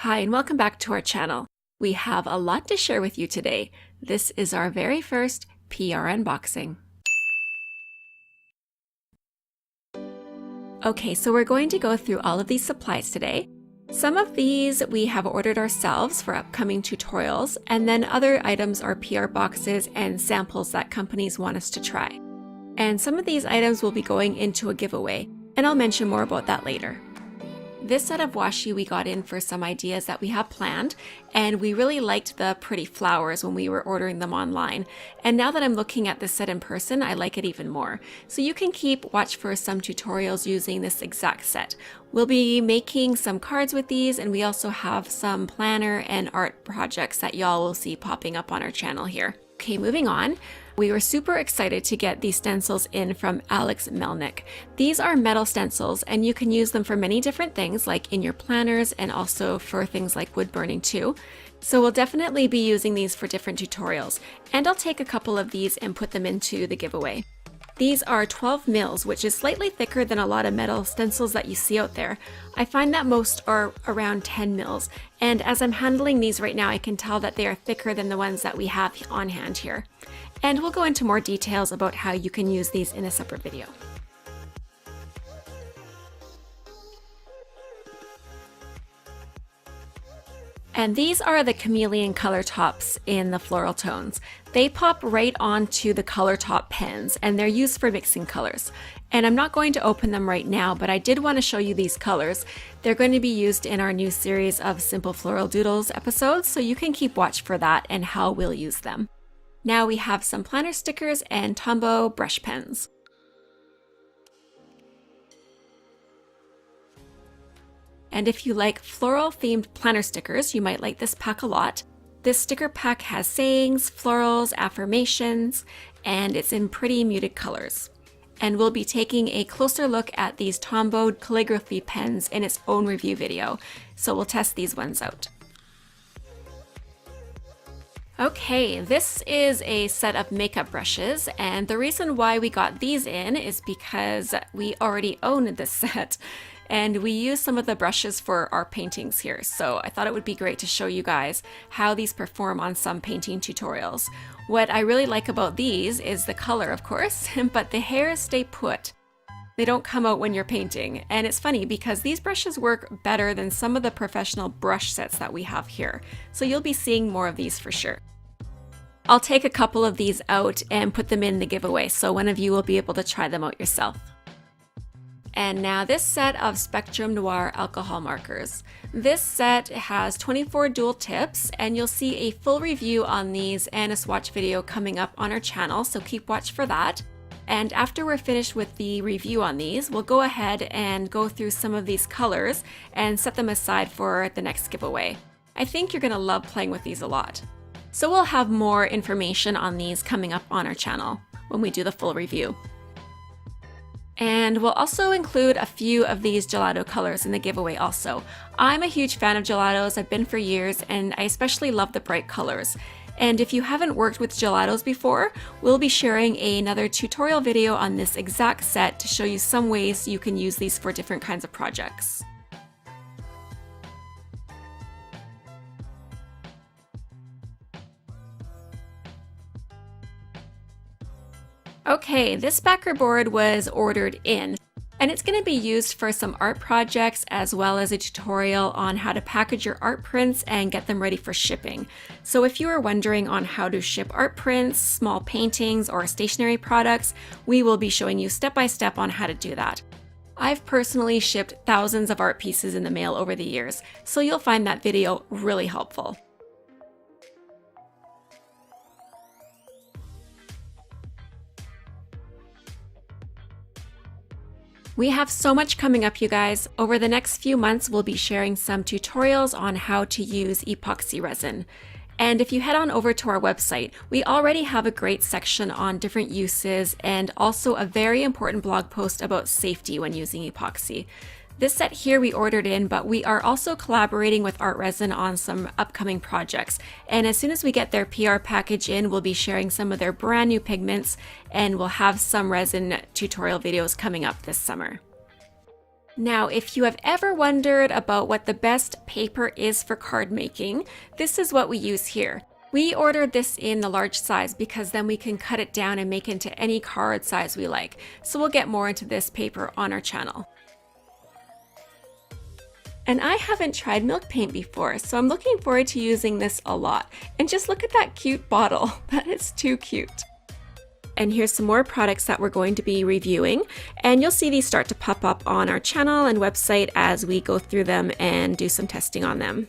Hi and welcome back to our channel. We have a lot to share with you today. This is our very first PR unboxing. Okay, so we're going to go through all of these supplies today. Some of these we have ordered ourselves for upcoming tutorials, and then other items are PR boxes and samples that companies want us to try. And some of these items will be going into a giveaway, and I'll mention more about that later. This set of washi we got in for some ideas that we have planned, and we really liked the pretty flowers when we were ordering them online. And now that I'm looking at this set in person, I like it even more. So you can keep watch for some tutorials using this exact set. We'll be making some cards with these, and we also have some planner and art projects that y'all will see popping up on our channel here. Okay, moving on. We were super excited to get these stencils in from Alex Melnick. These are metal stencils, and you can use them for many different things, like in your planners and also for things like wood burning too. So we'll definitely be using these for different tutorials, and I'll take a couple of these and put them into the giveaway. These are 12 mils, which is slightly thicker than a lot of metal stencils that you see out there. I find that most are around 10 mils, and as I'm handling these right now, I can tell that they are thicker than the ones that we have on hand here. And we'll go into more details about how you can use these in a separate video. And these are the chameleon color tops in the floral tones. They pop right onto the color top pens, and they're used for mixing colors. And I'm not going to open them right now, but I did want to show you these colors. They're going to be used in our new series of Simple Floral Doodles episodes, so you can keep watch for that and how we'll use them. Now we have some planner stickers and Tombow brush pens. And if you like floral themed planner stickers, you might like this pack a lot. This sticker pack has sayings, florals, affirmations, and it's in pretty muted colors. And we'll be taking a closer look at these Tombow calligraphy pens in its own review video, so we'll test these ones out. Okay, this is a set of makeup brushes, and the reason why we got these in is because we already own this set, and we use some of the brushes for our paintings here, so I thought it would be great to show you guys how these perform on some painting tutorials. What I really like about these is the color, of course, but the hairs stay put. They don't come out when you're painting, and it's funny because these brushes work better than some of the professional brush sets that we have here, so you'll be seeing more of these for sure. I'll take a couple of these out and put them in the giveaway, so one of you will be able to try them out yourself. And now this set of Spectrum Noir alcohol markers. This set has 24 dual tips, and you'll see a full review on these and a swatch video coming up on our channel, so keep watch for that. And after we're finished with the review on these, we'll go ahead and go through some of these colors and set them aside for the next giveaway. I think you're gonna love playing with these a lot. So we'll have more information on these coming up on our channel when we do the full review. And we'll also include a few of these gelato colors in the giveaway also. I'm a huge fan of gelatos, I've been for years, and I especially love the bright colors. And if you haven't worked with gelatos before, we'll be sharing another tutorial video on this exact set to show you some ways you can use these for different kinds of projects. Okay, this Backerboard was ordered in, and it's going to be used for some art projects as well as a tutorial on how to package your art prints and get them ready for shipping. So if you are wondering on how to ship art prints, small paintings, or stationery products, we will be showing you step by step on how to do that. I've personally shipped thousands of art pieces in the mail over the years, so you'll find that video really helpful. We have so much coming up, you guys. Over the next few months, we'll be sharing some tutorials on how to use epoxy resin. And if you head on over to our website, we already have a great section on different uses and also a very important blog post about safety when using epoxy. This set here we ordered in, but we are also collaborating with Art Resin on some upcoming projects. And as soon as we get their PR package in, we'll be sharing some of their brand new pigments, and we'll have some resin tutorial videos coming up this summer. Now, if you have ever wondered about what the best paper is for card making, this is what we use here. We ordered this in the large size because then we can cut it down and make into any card size we like. So we'll get more into this paper on our channel. And I haven't tried milk paint before, so I'm looking forward to using this a lot. And just look at that cute bottle. That is too cute. And here's some more products that we're going to be reviewing. And you'll see these start to pop up on our channel and website as we go through them and do some testing on them.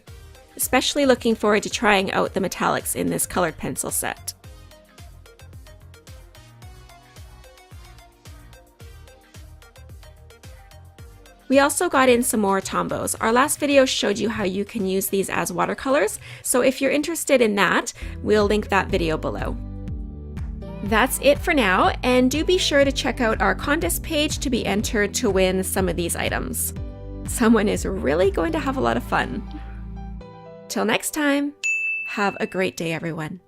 Especially looking forward to trying out the metallics in this colored pencil set. We also got in some more Tombos. Our last video showed you how you can use these as watercolors, so if you're interested in that, we'll link that video below. That's it for now, and do be sure to check out our contest page to be entered to win some of these items. Someone is really going to have a lot of fun. Till next time, have a great day, everyone.